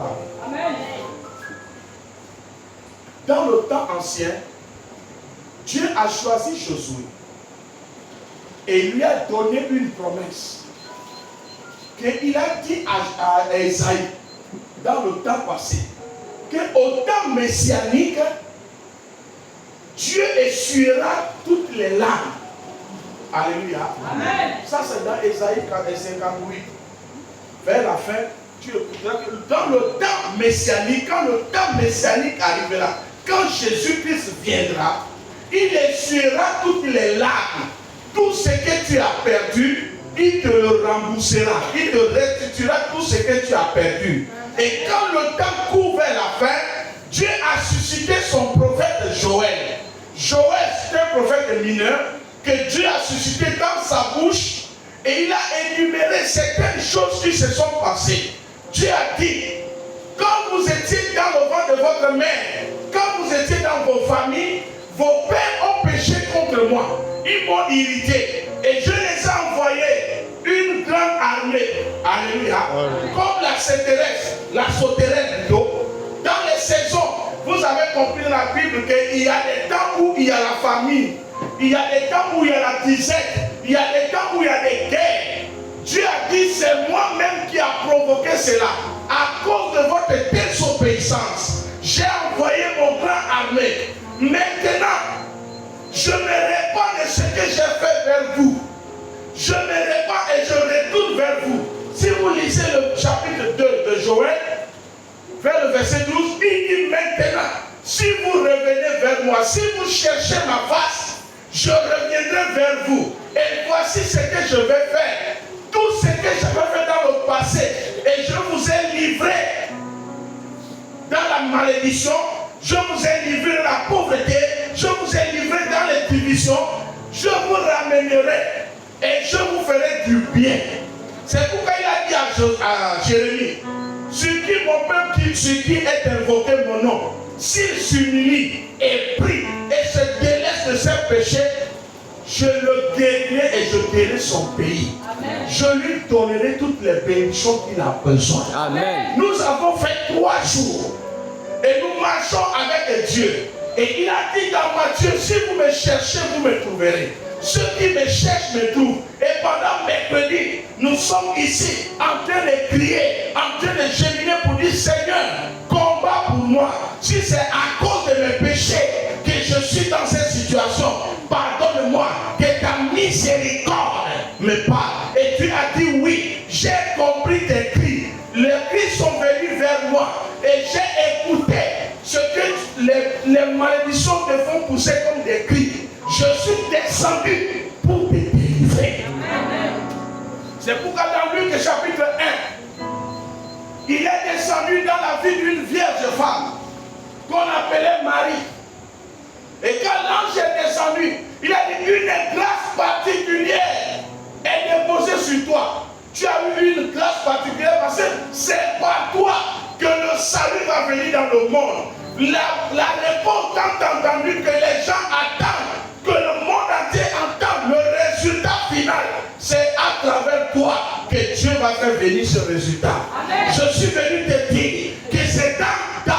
parler. Amen. Dans le temps ancien, Dieu a choisi Josué et lui a donné une promesse qu'il a dit à Esaïe dans le temps passé qu'au temps messianique, Dieu essuiera toutes les larmes. Alléluia. Amen. Ça c'est dans Esaïe 58. Vers la fin, tu écouteras que dans le temps messianique, quand le temps messianique arrivera, quand Jésus-Christ viendra, il essuiera toutes les larmes. Tout ce que tu as perdu, il te le remboursera. Il te restituera tout ce que tu as perdu. Et quand le temps court vers la fin, Dieu a suscité son prophète Joël. Joël, c'est un prophète mineur que Dieu a suscité dans sa bouche et il a énuméré certaines choses qui se sont passées. Dieu a dit, quand vous étiez dans le ventre de votre mère, quand vous étiez dans vos familles, vos pères ont péché contre moi. Ils m'ont irrité et je les ai envoyés une grande armée. Alléluia. Comme la sauterelle plutôt. Dans les saisons, vous avez compris dans la Bible qu'il y a des temps où il y a la famine. Il y a des temps où il y a la disette. Il y a des temps où il y a des guerres. Dieu a dit, c'est moi-même qui a provoqué cela. À cause de votre désobéissance, j'ai envoyé mon grand armée. Maintenant, je me répands de ce que j'ai fait vers vous. Je me répands et je retourne vers vous. Si vous lisez le chapitre 2 de Joël, vers le verset 12, il dit maintenant, si vous revenez vers moi, si vous cherchez ma face, je reviendrai vers vous. Et voici ce que je vais faire. Tout ce que j'avais fait dans le passé, et je vous ai livré dans la malédiction, je vous ai livré dans la pauvreté, je vous ai livré dans les divisions, je vous ramènerai et je vous ferai du bien. C'est pourquoi il a dit à Jérémie, sur qui mon peuple, sur qui est invoqué mon nom, s'il s'humilie et prie et se délaisse de ses péchés, je le guérirai et je guérirai son pays. Amen. Je lui donnerai toutes les bénédictions qu'il a besoin. Amen. Nous avons fait 3 jours et nous marchons avec Dieu. Et il a dit dans Matthieu, si vous me cherchez, vous me trouverez. Ceux qui me cherchent me trouvent. Et pendant mercredi, nous sommes ici en train de crier, en train de géminer pour dire, Seigneur, combat pour moi. Si c'est à cause de mes péchés que je suis dans cette situation, pardonne-moi, que ta miséricorde me parle. Et tu as dit oui, j'ai compris tes cris. Les cris sont venus vers moi et j'ai écouté ce que les malédictions te font pousser comme des cris. Je suis descendu pour te délivrer. C'est pourquoi dans Luc chapitre 1, il est descendu dans la vie d'une vierge femme qu'on appelait Marie. Et quand l'ange est descendu, il a dit une grâce particulière est déposée sur toi. Tu as eu une grâce particulière parce que c'est par toi que le salut va venir dans le monde. La réponse tant entendue que les gens attendent, que le monde entier entende le résultat final, c'est à travers toi que Dieu va faire venir ce résultat. Amen. Je suis venu te dire que c'est dans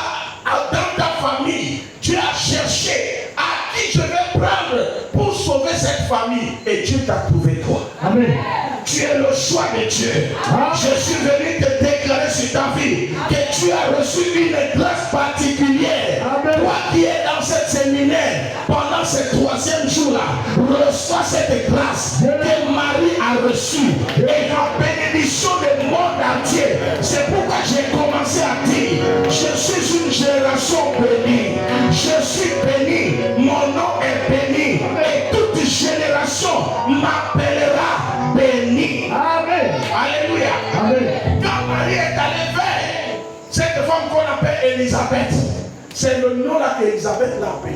ta famille, Dieu a cherché à qui je vais prendre pour sauver cette famille et Dieu t'a trouvé toi. Amen. Tu es le choix de Dieu. Amen. Je suis venu te déclarer sur ta vie que tu as reçu une grâce particulière. Amen. Toi qui es dans cette séminaire pendant ce 3e jour-là, reçois cette grâce que Marie a reçue et la bénédiction du monde entier. C'est pourquoi j'ai commencé à dire, je suis une génération bénie. Je suis béni, mon nom est béni et toute génération m'appellera béni. Amen. Alléluia. Amen. Quand Marie est allée vers cette femme qu'on appelle Élisabeth, c'est le nom là qu'Élisabeth l'a appelé.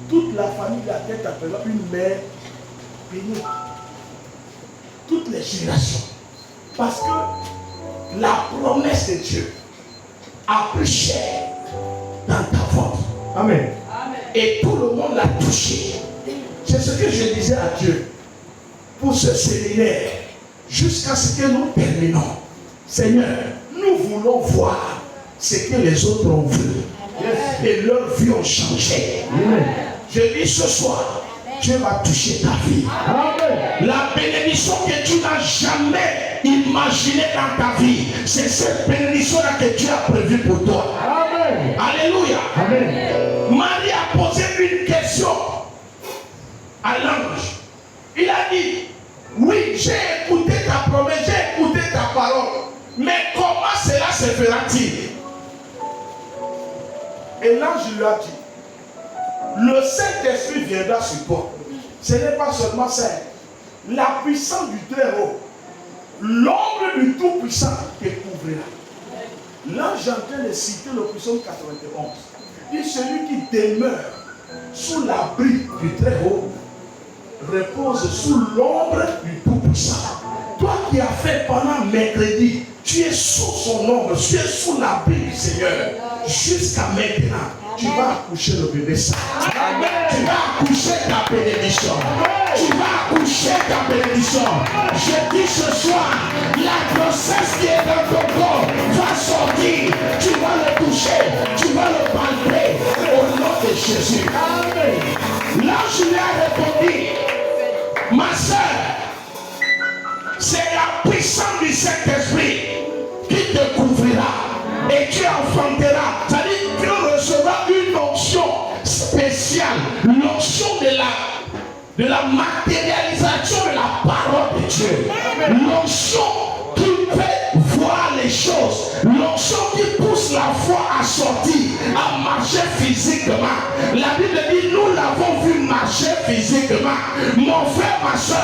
Toute la famille de la tête appela une mère bénie. Toutes les générations. Parce que la promesse de Dieu a plus cher dans ta ventre. Amen. Amen. Et tout le monde l'a touché. C'est ce que je disais à Dieu. Pour ce séminaire, jusqu'à ce que nous terminons. Seigneur, nous nous voulons voir ce que les autres ont vu. Et leur vie ont changé. Je dis ce soir, Dieu va toucher ta vie. La bénédiction que tu n'as jamais imaginée dans ta vie, c'est cette bénédiction-là que Dieu a prévue pour toi. Alléluia. Marie a posé une question à l'ange. Il a dit, oui, j'ai écouté ta promesse, j'ai écouté ta parole, mais comment cela se fera-t-il? Et l'ange lui a dit, le Saint-Esprit viendra sur toi. Ce n'est pas seulement ça. La puissance du Très-Haut, l'ombre du Tout-Puissant te couvrira. L'ange est en train de citer le psaume 91. Il dit, celui qui demeure sous l'abri du Très-Haut repose sous l'ombre du Tout-Puissant. Toi qui as fait pendant mercredi, tu es sous son ombre, tu es sous l'abri du Seigneur. Jusqu'à maintenant, tu vas accoucher le bébé saint. Tu vas accoucher ta bénédiction. Tu vas accoucher ta bénédiction. Je dis ce soir, la grossesse qui est dans ton corps va sortir. Tu vas le toucher, tu vas le palper au nom de Jésus. L'ange lui a répondu, ma soeur, c'est la puissance du Saint-Esprit qui te couvrira et tu enfanteras. C'est-à-dire que tu recevras une onction spéciale, l'onction de la matérialisation de la parole de Dieu, l'onction qui fait voir les choses, l'onction qui pousse la foi à sortir, à marcher physiquement. La Bible dit, nous l'avons vu marcher physiquement. Mon frère, ma soeur,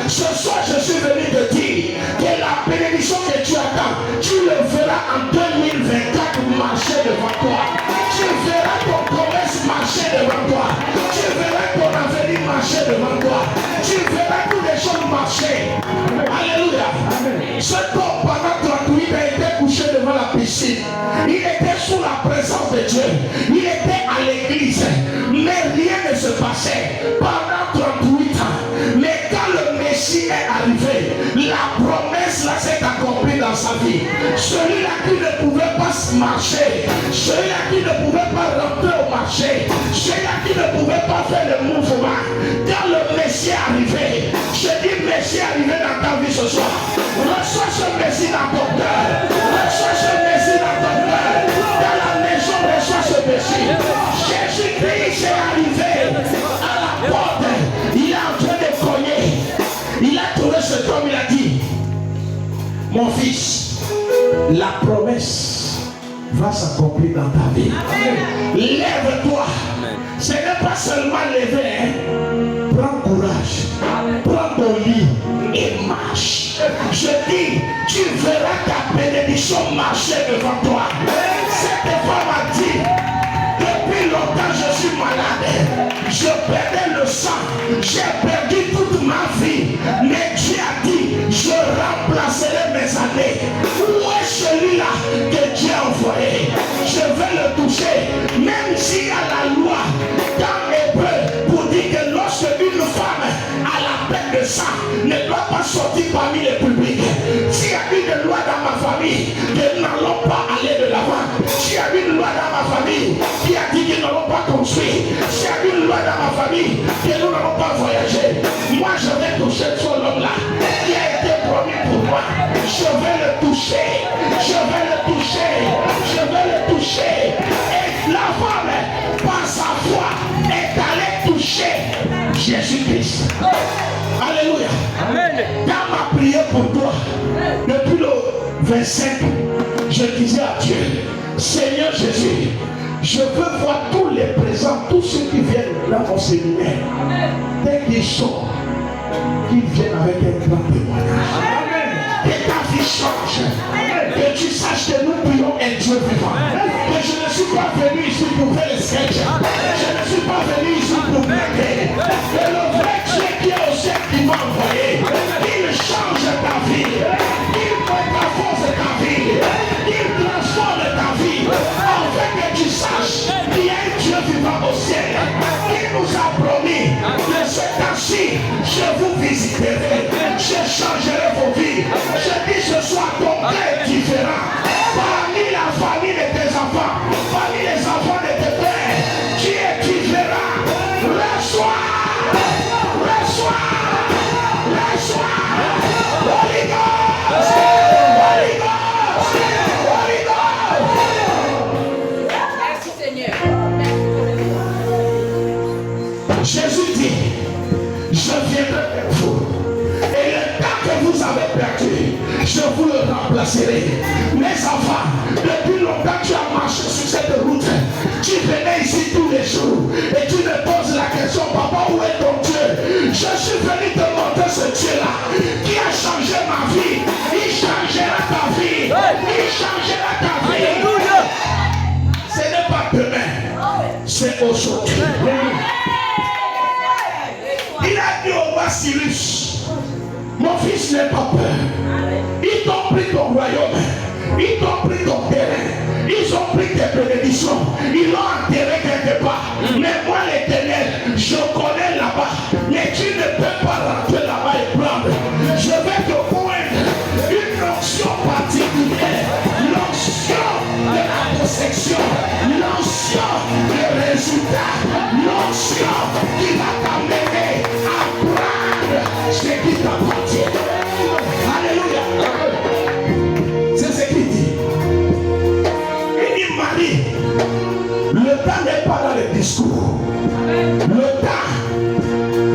ce soir je suis venu te dire que la bénédiction que tu attends, tu le verras en 2024 marcher devant toi. Tu verras ton commerce marcher devant toi. Tu verras ton avenir marcher devant toi. Tu verras toutes les choses marcher. Alléluia. Ce homme pendant 38 a été couché devant la piscine. Il était sous la présence de Dieu. Il était à l'église. Mais rien ne se passait pendant 38 ans. Mais quand le Messie est arrivé, la promesse là s'est accomplie dans sa vie. Celui-là qui ne pouvait pas marcher, celui-là qui ne pouvait pas rentrer au marché, celui-là qui ne pouvait pas faire le mouvement, quand le Messie est arrivé, je dis Messie est arrivé dans ta vie ce soir. Reçois ce Messie dans ton cœur. Reçois ce Messie dans ton cœur. Dans la maison, reçois ce Messie. Jésus-Christ est arrivé à la porte. Il est en train de cogner. Il a trouvé cet homme, il a dit, mon fils, la promesse va s'accomplir dans ta vie. Lève-toi. Ce n'est pas seulement lever, hein. Prends courage. Prends ton lit et marche. Je dis, tu verras ta bénédiction marcher devant toi. Cette femme a dit, depuis longtemps je suis malade. Je perdais le sang. J'ai perdu toute ma vie. Mais Dieu a dit, je remplacerai mes années. Où est celui-là que Dieu a envoyé? Je vais le toucher. Même s'il y a la loi dans Hébreu pour dire que lorsque une femme a la peine de sang, ne doit pas sortir parmi les publics. S'il y a une loi dans ma famille que nous n'allons pas aller de l'avant, s'il y a une loi dans ma famille qui a dit que nous n'allons pas construire, s'il y a une loi dans ma famille que nous n'allons pas voyager, moi je vais toucher ce homme-là qui a été promis pour moi. Je vais le toucher, je vais le toucher, je vais le toucher. Et la femme, par sa foi, est allée toucher Jésus-Christ. Alléluia. Amen. Dans ma prière pour toi, depuis le 25, je disais à Dieu, Seigneur Jésus, je veux voir tous les présents, tous ceux qui viennent dans mon séminaire, dès qu'ils sont, qu'ils viennent avec un grand témoignage. Que ta vie change. Que tu saches que nous prions un Dieu vivant. Que je ne suis pas venu ici pour faire les sketchs. Je ne suis pas venu ici pour blaguer. Que le vrai Dieu qui est au ciel qui m'a envoyé, qu'il change ta vie, qu'il métamorphose ta vie, qu'il transforme ta vie, afin que tu saches qu'il y a un Dieu vivant au ciel. Il nous a promis que ce temps-ci, je vous visiterai, je changerai vos vies. Je dis ce soir, ton cœur est différent. famille de tes enfants, parmi les enfants de tes pères, qui écrivera, reçois, reçois, reçois, Holy Ghost, Holy Ghost, Holy Ghost. Merci Seigneur. Jésus dit, je viendrai vers vous. Et le temps que vous avez perdu, je vous le remplacerai. Mes enfants, depuis longtemps tu as marché sur cette route. Tu venais ici tous les jours et tu me poses la question, papa, où est ton Dieu? Je suis venu te montrer ce Dieu-là qui a changé ma vie. Il changera ta vie. Il changera ta vie. Ce n'est pas demain, c'est aujourd'hui. Il a dit au roi Cyrus, mon fils n'aie pas peur. Ils t'ont pris ton royaume. Ils t'ont pris ton terrain. Ils ont pris tes bénédictions. Ils l'ont enterré quelque part. Mais moi l'Éternel, je connais là-bas. Mais tu ne peux pas rentrer là-bas et prendre. Je vais te poindre une onction particulière. L'onction de la possession. L'onction de résultat. L'onction qui va t'amener à prendre ce qui t'appartient. Alléluia. C'est ce qu'il dit. Il dit, Marie, le temps n'est pas dans le discours. Le temps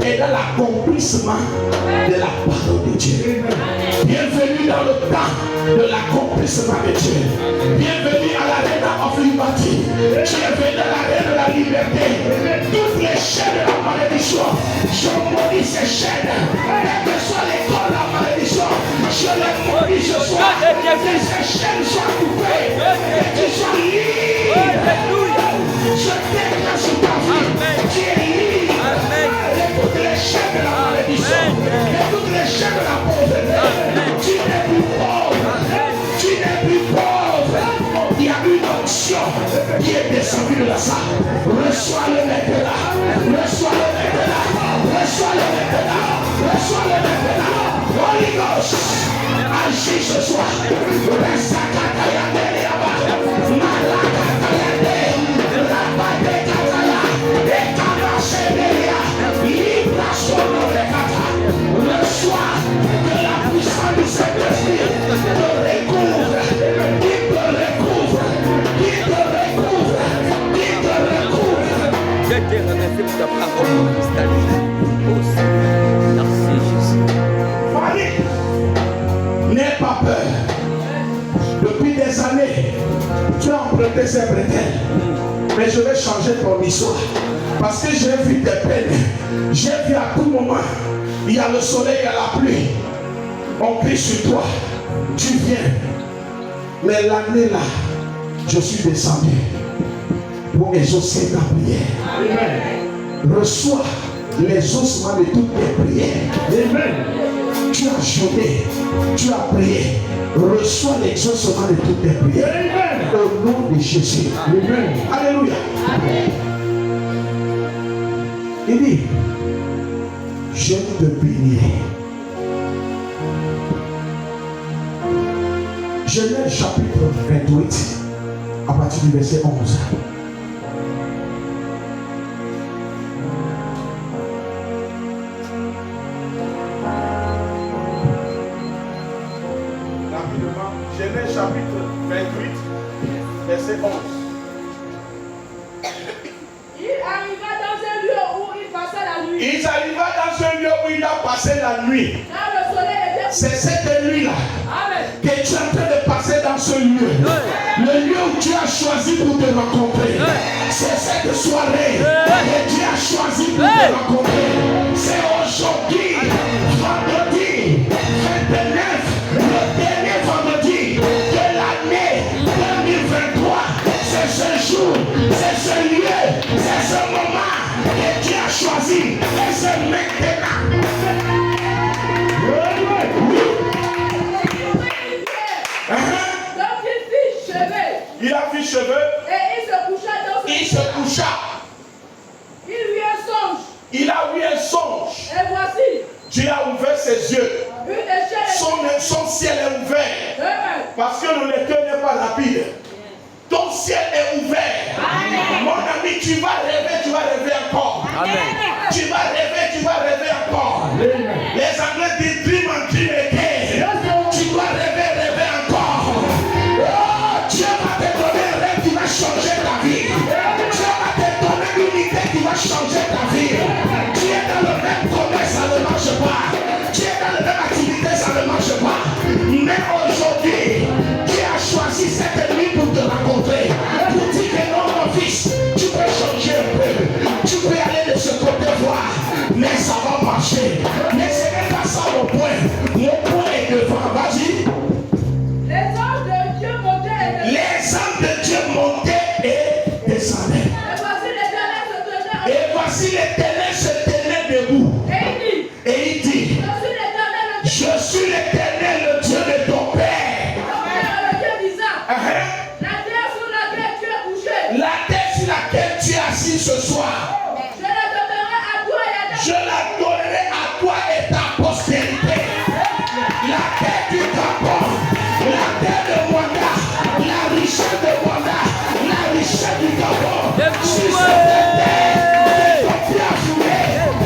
est dans l'accomplissement de la parole de Dieu. Bienvenue dans le temps de l'accomplissement de Dieu. Bienvenue à l'arène of liberty. Tu es venu à l'arène de la liberté. Toutes les chaînes de la malédiction, je maudis ces chaînes. Quelle que soit l'école de la malédiction, je les maudis ce soir. Que ces chaînes soient coupées. Que tu sois libre. Je déclare sur ta vie. Tu es libre. De toutes les chaînes de la malédiction. De toutes les chaînes de la pauvreté. Tu n'es plus pauvre. Tu n'es plus pauvre. Il y a une onction qui est descendue de la salle. Reçois-le maintenant. Reçois-le maintenant. Reçois-le maintenant. Reçois-le maintenant. Holy Ghost, agis ce soir. Resta katayande là-bas. Malakatayande. Rabate kataya. Ekamasebeya. Libra sono de kata. Reçois que la puissance du Saint-Esprit te recouvre. Qui te recouvre. Qui te recouvre. Qui te recouvre. Je te remercie pour ta parole cristallisée. Oh Seigneur, merci Jésus. Marie, n'aie pas peur. Depuis des années, tu as emprunté ces bretelles. Mais je vais changer ton histoire. Parce que j'ai vu tes peines. J'ai vu à tout moment. Il y a le soleil, il y a la pluie. On crie sur toi. Tu viens. Mais l'année là, je suis descendu pour exaucer ta prière. Amen. Reçois les ossements de toutes tes prières. Amen. Tu as jeûné, tu as prié. Reçois l'exaucement de toutes tes prières. Amen. Au nom de Jésus. Amen. Alléluia. Amen. Il dit, je te bénis. Genèse chapitre 28, à partir du verset 11. Genèse chapitre 28, verset 11. Il arriva dans un lieu où il passa la nuit. Il arriva dans un lieu où il a passé la nuit. Quand le soleil était... C'est cette nuit-là Amen. que tu es en train de passer dans ce lieu. Le lieu où tu as choisi pour te rencontrer. C'est cette soirée que tu as choisi pour te rencontrer. C'est aujourd'hui, vendredi 29, le dernier vendredi de l'année 2023. C'est ce jour, c'est ce lieu, c'est ce moment que tu as choisi. Et c'est maintenant. Donc il fit chevet. Il a vu cheveux. Et il se coucha dans son Il se coucha. Il vit un songe. Il a eu un songe. Et voici, Dieu a ouvert ses yeux. une échelle. Son ciel est ouvert. Amen. Parce que le lecteur n'est pas rapide. tu vas rêver encore. Amen. Tu vas rêver encore. Les Anglais disent dream and dream again. Tu dois rêver encore. Oh, Dieu va te donner un rêve qui va changer ta vie. Dieu va te donner une idée qui va changer ta vie. Tu es dans le même commerce, ça ne marche pas. Tu es dans la même activité, ça ne marche pas. Mais aujourd'hui, tu as choisi cette nuit pour te rencontrer. Pour dire que non, mon fils, tu peux changer un peu. Tu peux aller de ce côté voir. Mais ça va marcher. Mais ce n'est pas ça mon point. Mon point est devant. Vas-y. Les anges de Dieu montaient et Les âmes de Dieu montaient et descendaient. Et voici l'Éternel se tenait. Et voici l'Éternel se tenait debout. Et il dit, Et il dit, je suis l'Éternel, le Dieu de ton Père. le Dieu d'Isaac, Uh-huh. la terre sur laquelle tu es couché, La terre sur laquelle tu es assis ce soir, je la donnerai à toi et à ta je la donnerai à toi et ta postérité. La terre du Gabon, la terre de Rwanda, la richesse de Rwanda, la richesse du Gabon. Sur cette terre, tu as joué,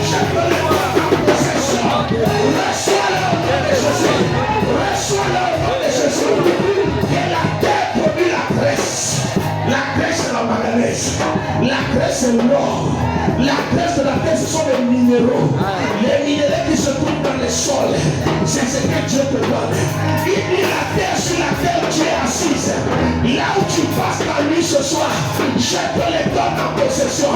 je peux le voir en possession. Reçois-le au nom de Jésus. Reçois-le au nom de Jésus. Et la terre produit la graisse. La graisse c'est la manganèse. La graisse c'est l'or. La graisse de la terre, ce sont les minéraux. Les minéraux qui se trouvent dans les sols. C'est ce que Dieu te donne. Il dit la terre sur laquelle tu es assise. Là où tu passes la nuit ce soir, je te les donne en possession.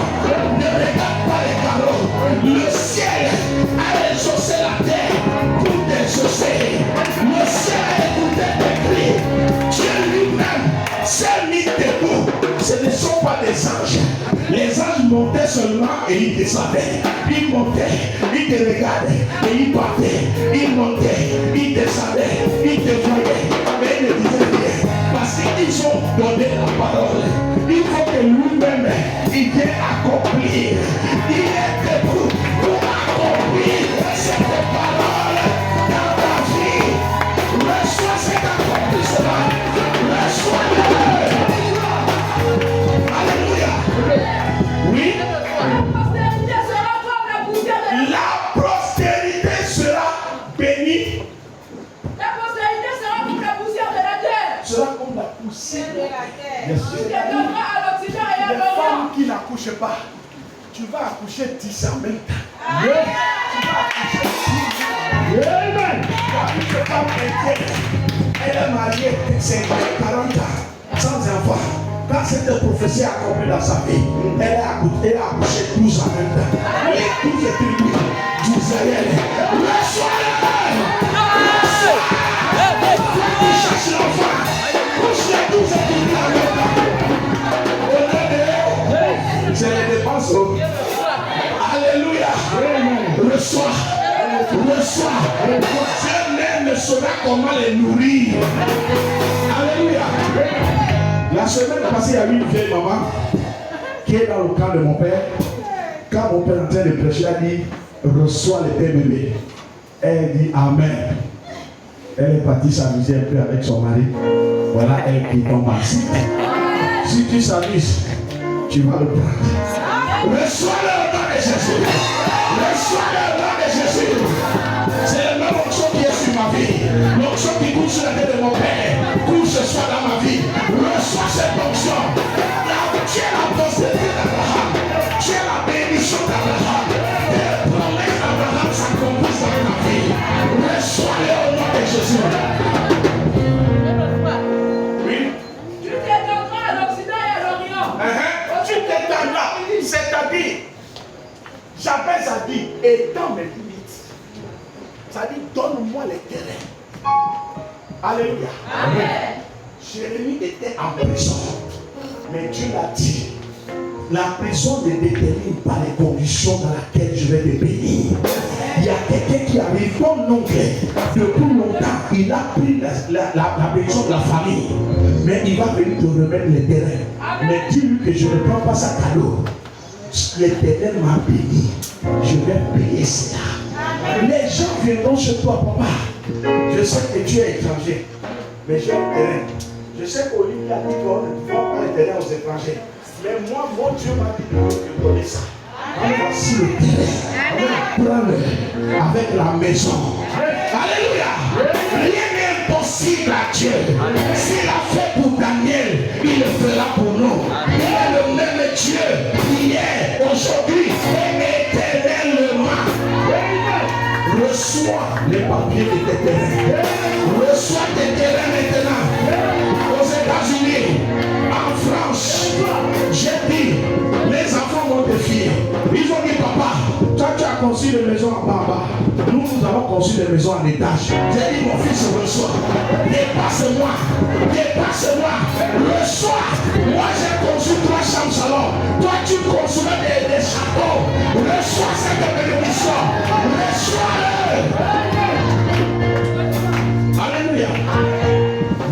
Ne regarde pas les carreaux. Le ciel a exaucé la terre pour t'exaucer. Le ciel a écouté tes cris. Dieu lui-même s'est mis debout. Ce ne sont pas des anges. Les anges montaient seulement et ils descendaient. Ils montaient, ils te regardaient et ils partaient. Ils montaient, ils descendaient, ils te voyaient. Mais ils ne disaient rien. Parce qu'ils ont donné la parole. Il faut que lui-même, il vienne accomplir. Il est debout pour accomplir cette parole dans ta vie. Reçois cet accomplissement. Reçois-le. Alléluia. Oui. la postérité sera comme la poussière de la La postérité sera bénie. La postérité sera comme la poussière de la terre. Sera comme la poussière de la terre. Yes. Tu te donneras à l'Occident et à Les l'Orient. femmes qui n'accouchent pas, tu vas accoucher 10 en même temps. Yes. Tu vas accoucher 10. Amen. Une femme inquiète, elle est mariée 40 ans, sans enfant. Quand cette prophétie a accompli dans sa vie, elle a accouché 12 en même temps. Les 12 tribus d'Israël. Reçois-le! Tu cherches l'enfant. Couche les 12 tribus en même temps. Au nom de Dieu, c'est les dépenses. Alléluia. Reçois. Dieu même saura comment les nourrir. Alléluia. La semaine passée, il y a eu une vieille maman qui est dans le camp de mon père. Quand mon père est en train de prêcher, elle dit reçois les tes bébés. Elle dit amen. Elle est partie s'amuser un peu avec son mari. Voilà elle qui tombe enceinte. Si tu s'amuses, tu vas le prendre. Reçois-le au nom de Jésus. Reçois-le au nom de Jésus. C'est le même onction qui est sur ma vie. L'onction qui coule sur la tête de mon père. Coule ce soir dans ma vie. Reçois cette onction. Tu es la postérité d'Abraham. Tu es la bénédiction d'Abraham. Les promesses d'Abraham s'accomplissent dans ta vie. Reçois-le au nom de Jésus. Oui. Tu t'étendras à l'Occident et à l'Orient. Tu t'étendras. C'est-à-dire, Jabez a dit, étends mes limites. Ça dit, donne-moi les terrains. Alléluia. Amen. Jérémie était en prison. Mais Dieu l'a dit, la prison ne détermine pas les conditions dans lesquelles je vais te bénir. Il y a quelqu'un qui arrive, ton oncle, depuis longtemps, il a pris la prison de la famille. Mais il va venir te remettre les terrains. Mais dis-lui que je ne prends pas ça cadeau. L'Éternel m'a béni. Je vais payer cela. Les gens viendront chez toi, papa. Je sais que tu es étranger, mais j'ai un terrain. Je sais qu'Olivier a dit qu'on ne vend pas les terrains aux étrangers. Mais moi, mon Dieu m'a dit de donner ça. Voici le terrain. Prends-le avec la maison. Alléluia. Rien n'est impossible à Dieu. S'il a fait pour Daniel, il le fera pour nous. Il est le même Dieu hier, aujourd'hui et éternellement. Reçois les papiers de tes terrains. Reçois tes terrains maintenant. Aux États-Unis, en France, j'ai dit, les enfants m'ont défié. Ils ont dit, papa, toi tu as construit des maisons en bas. Nous avons construit des maisons en étage. J'ai dit, mon fils, reçois. Dépasse-moi. Dépasse-moi. Reçois. Moi, j'ai construit 3 chambres salon. Toi, tu construis des châteaux. Reçois cette bénédiction. Reçois-le. Alléluia.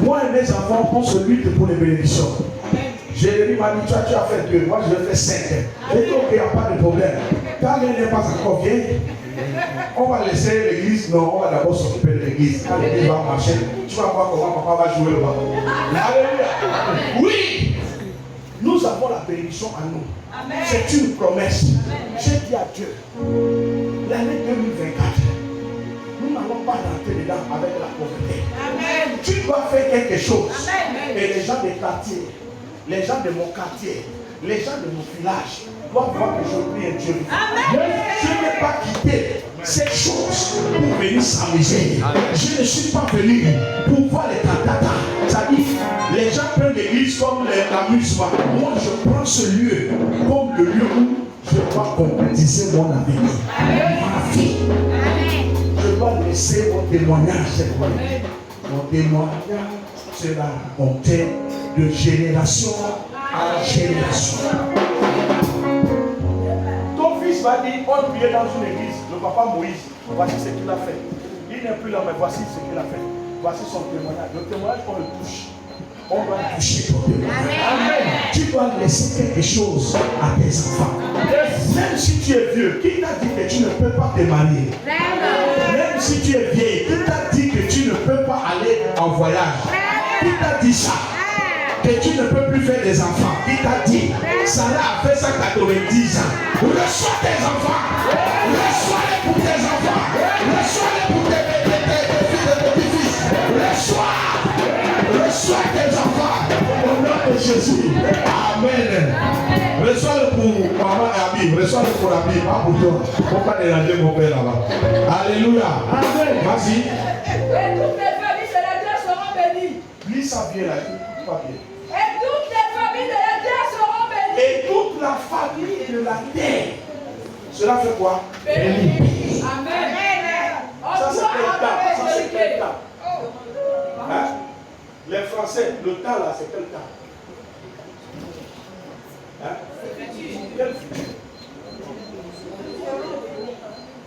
Moi et mes enfants, on se lutte pour les bénédictions. Jérémie m'a dit, toi tu as fait 2, moi je vais faire 5. J'ai dit, ok, il n'y a pas de problème. Quand l'un n'est pas encore vieille, on va laisser l'église. Non, on va d'abord s'occuper de l'église. Quand l'église va marcher, tu vas voir comment papa va jouer le ballon. Alléluia. Oui, nous avons la bénédiction à nous. C'est une promesse. J'ai dit à Dieu, l'année 2024, nous n'allons pas rentrer dedans avec la pauvreté. Tu dois faire quelque chose. Et les gens des quartiers, les gens de mon quartier, les gens de mon village doivent voir que je prie un Dieu. Je n'ai pas quitté ces choses pour venir s'amuser. Je ne suis pas venu pour voir les tatata. C'est-à-dire, les gens prennent l'église comme l'amusement. Moi, je prends ce lieu comme le lieu où je dois concrétiser mon avenir. Ma vie. Je dois laisser mon témoignage cette fois. Mon témoignage sera raconté de génération à génération. Ton fils va dire, on priait dans une église, le papa Moïse, voici ce qu'il a fait. Il n'est plus là, mais voici ce qu'il a fait. Voici son témoignage. Le témoignage, on le touche. On va toucher ton témoignage. Amen. Tu dois laisser quelque chose à tes enfants. Même si tu es vieux, qui t'a dit que tu ne peux pas te marier? Même si tu es vieille, qui t'a dit que tu ne peux pas aller en voyage? Qui t'a dit ça? Que tu ne peux plus faire des enfants. Qui t'a dit? Sarah a fait ça 90 ans. Reçois tes enfants. Reçois-les pour tes enfants. Reçois-les pour tes fils et petits-fils. Reçois tes enfants. Au nom de Jésus. Amen. Reçois-le pour maman et Abi. Reçois-le pour Abi. Pas pour toi. Faut pas déranger mon père là-bas. Alléluia. Amen. Vas-y. Et toutes les familles de la terre seront bénies. Lis ça bien là. Pas bien. Et toutes les familles de la terre seront bénies. Et toute la famille de la terre. Cela fait quoi? Bénies. Amen. Ça c'est quel temps? Ça c'est quel temps? Hein? Les Français, le temps là, c'est quel temps? Hein? Quel futur?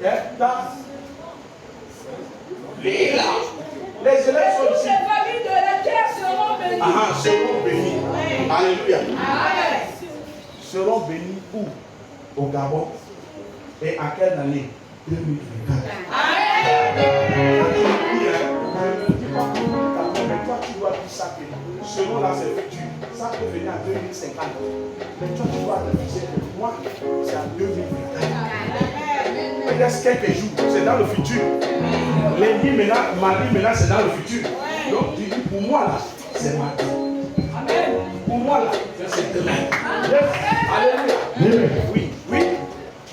Quel temps? Lis là. Les élèves sont Toutes ici. les familles de la terre seront bénies. Ah, seront bénis. Alléluia. Amen. Seront bénis où? Au Gabon. Et à quelle année? 2024. Amen. Mais toi, tu dois dire ça que selon là, c'est futur. Ça peut venir à 2050. Mais toi, tu dois réaliser que moi, c'est à 2024. Il reste quelques jours. C'est dans le futur. Lundi maintenant, mardi maintenant, c'est dans le futur. Donc, tu dis, pour moi là, c'est mardi. Amen. Pour moi là, c'est demain. Alléluia. Oui, oui.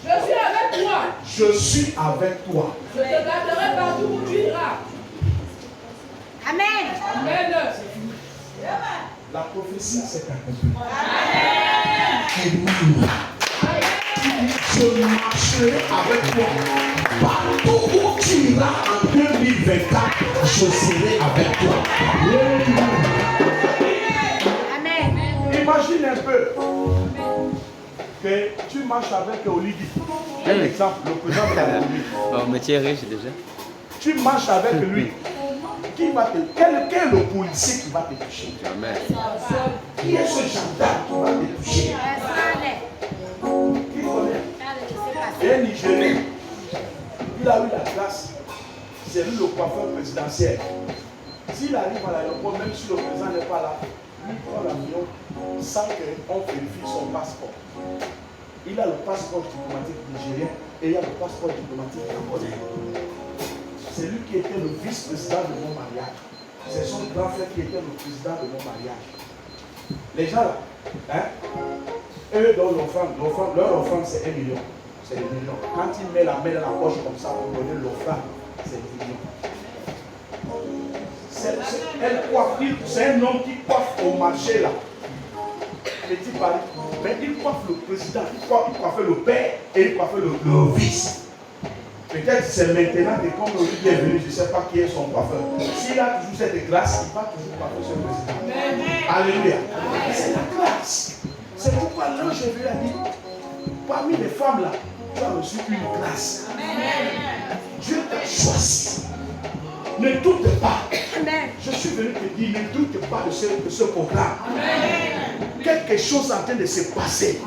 Je suis avec toi. Je suis avec toi. Je te garderai partout où tu iras. Amen. Amen. La prophétie s'est accomplie. Amen. Je marcherai avec toi. Partout où tu iras en 2024, je serai avec toi. Amen. Imagine un peu que tu marches avec Olivier. Un exemple, le président de la République. Oh, mais tu es riche déjà. Tu marches avec lui. Qui va te, quel est le policier qui va te toucher? Amen. Qui est ce gendarme qui va te toucher? Qui connaît? Et un Nigérien, il a eu la classe. C'est lui le coiffeur présidentiel. S'il arrive à l'aéroport, même si le président n'est pas là, lui prend l'avion, sans qu'on vérifie son passeport. Il a le passeport diplomatique nigérien et il a le passeport diplomatique camerounais. C'est lui qui était le vice-président de mon mariage. C'est son grand frère qui était le président de mon mariage. Les gens là, hein, eux dont leur offrande c'est 1 million. C'est 1 million. Quand il met la main dans la poche comme ça pour donner l'offrande, c'est 1 million. C'est un homme qui coiffe au marché là. Petit Paris. Mais il coiffe le président, il coiffe le père et il coiffe le vice. Peut-être c'est maintenant que comme le est venu, je ne sais pas qui est son coiffeur. S'il a toujours cette grâce, il va toujours coiffer ce président. Alléluia. C'est la grâce. C'est pourquoi l'ange est venu a dit, parmi les femmes là, tu as reçu une grâce. Dieu t'a choisi. Ne doute pas. Je suis venu te dire, ne doute pas de ce programme. Quelque chose est en train de se passer.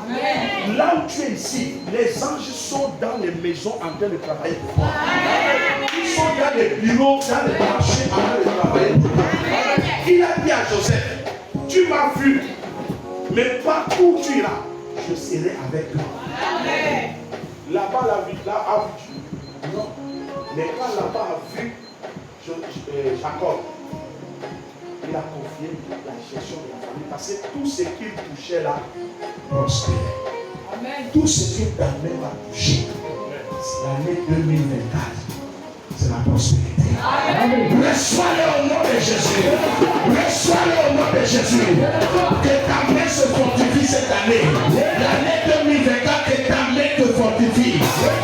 Là où tu es ici, les anges sont dans les maisons en train de travailler pour toi. Ils sont dans les bureaux, dans les marchés en train de travailler pour toi. Il a dit à Joseph, tu m'as vu, mais partout où tu iras, je serai avec toi. Là-bas, la vie là a vu Dieu. Non. Mais quand là-bas a vu Jacob, il a confié la gestion de la famille parce que tout ce qu'il touchait là prospérait. Tout ce que ta main va toucher, c'est l'année 2024, c'est la prospérité. Reçois-le au nom de Jésus. Reçois-le au nom de Jésus. Que ta main se fortifie cette année. L'année 2024, que ta main te fortifie.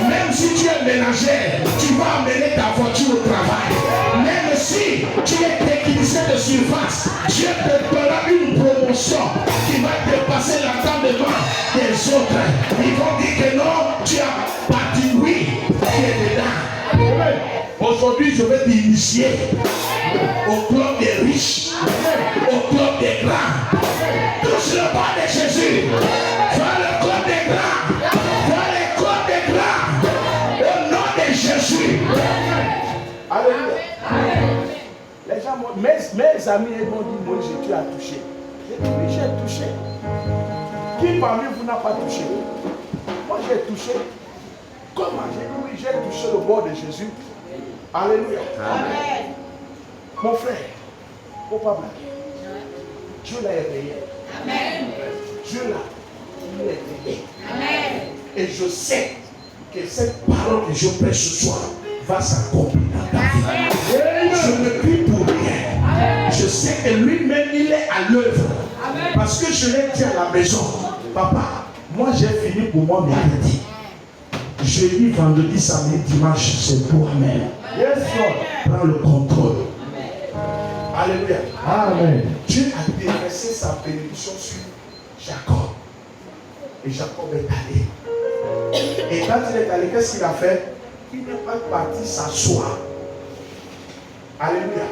Même si tu es ménagère, tu vas amener ta voiture au travail. Même si tu es technicien de surface, Dieu te donnera une promotion qui va dépasser l'entendement des autres. Ils vont dire que non, tu as pas dit oui, tu es dedans. Aujourd'hui, je vais t'initier au club des riches, au club des grands. Touche le bas de Jésus. Fais le club des grands. Fais le club des grands. Au nom de Jésus. Alléluia. Les gens, mes amis m'ont dit, Moïse, tu as touché. J'ai dit, oui, j'ai touché. Qui parmi vous n'a pas touché? Moi, j'ai touché. Comment? J'ai dit, oui, j'ai touché le bord de Jésus. Alléluia. Amen. Mon frère, il ne faut pas blaguer. Dieu l'a éveillé. Amen. Dieu l'a éveillé. Amen. Et je sais que cette parole que je prêche ce soir va s'accomplir dans ta vie. Je ne prie pour rien. Amen. Je sais que lui-même, il est à l'œuvre. Parce que je l'ai dit à la maison. Papa, moi j'ai fini pour moi mercredi. Jeudi, vendredi, samedi, dimanche, c'est toi-même. Yes, Lord. Prends le contrôle. Alléluia. Amen. Dieu a déversé sa bénédiction sur Jacob. Et Jacob est allé. Et quand il est allé, qu'est-ce qu'il a fait? Il n'est pas parti s'asseoir. Alléluia.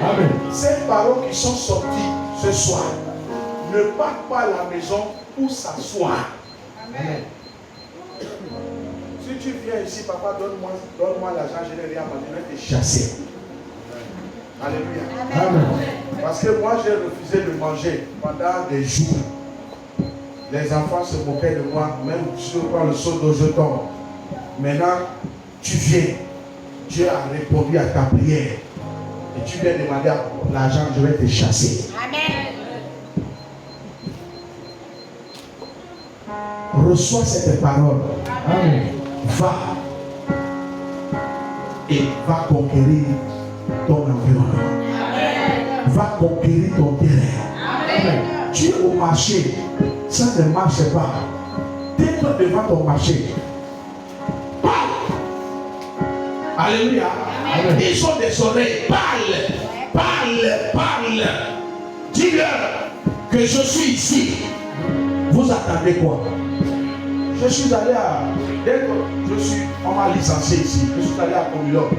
Amen. Ces paroles qui sont sorties ce soir, ne partent pas à la maison pour s'asseoir. Amen. Si tu viens ici, papa, donne-moi l'argent, je n'ai rien à manger, je vais te chasser. Alléluia. Amen. Parce que moi, j'ai refusé de manger pendant des jours. Les enfants se moquaient de moi, même si je prends le seau d'eau, je tombe. Maintenant, tu viens. Dieu a répondu à ta prière. Et tu viens demander l'argent, je vais te chasser. Amen. Reçois cette parole. Amen. Va et va conquérir ton environnement. Amen. Va conquérir ton terrain. Amen. Tu es au marché, ça ne marche pas. Tais-toi devant ton marché. Parle. Alléluia. Amen. Ils ont des oreilles. Parle. Parle. Parle. Dis-leur que je suis ici. Vous attendez quoi? Je suis allé à... Dès que on m'a licencié ici, je suis allé à Comilon.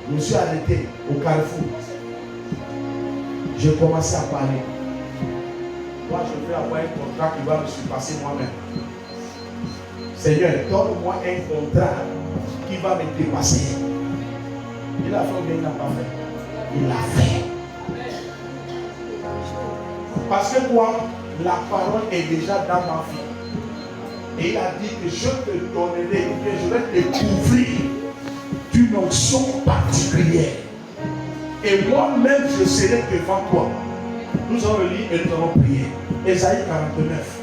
Je me suis arrêté au Carrefour. J'ai commencé à parler. Moi, je vais avoir un contrat qui va me surpasser moi-même. Seigneur, donne-moi un contrat qui va me dépasser. Il a fait ou bien il n'a pas fait? Il l'a fait. Parce que quoi? La parole est déjà dans ma vie. Et il a dit que je te donnerai, que je vais te couvrir d'une onction particulière. Et moi-même, je serai devant toi. Nous allons lire et nous allons prier. Ésaïe 49.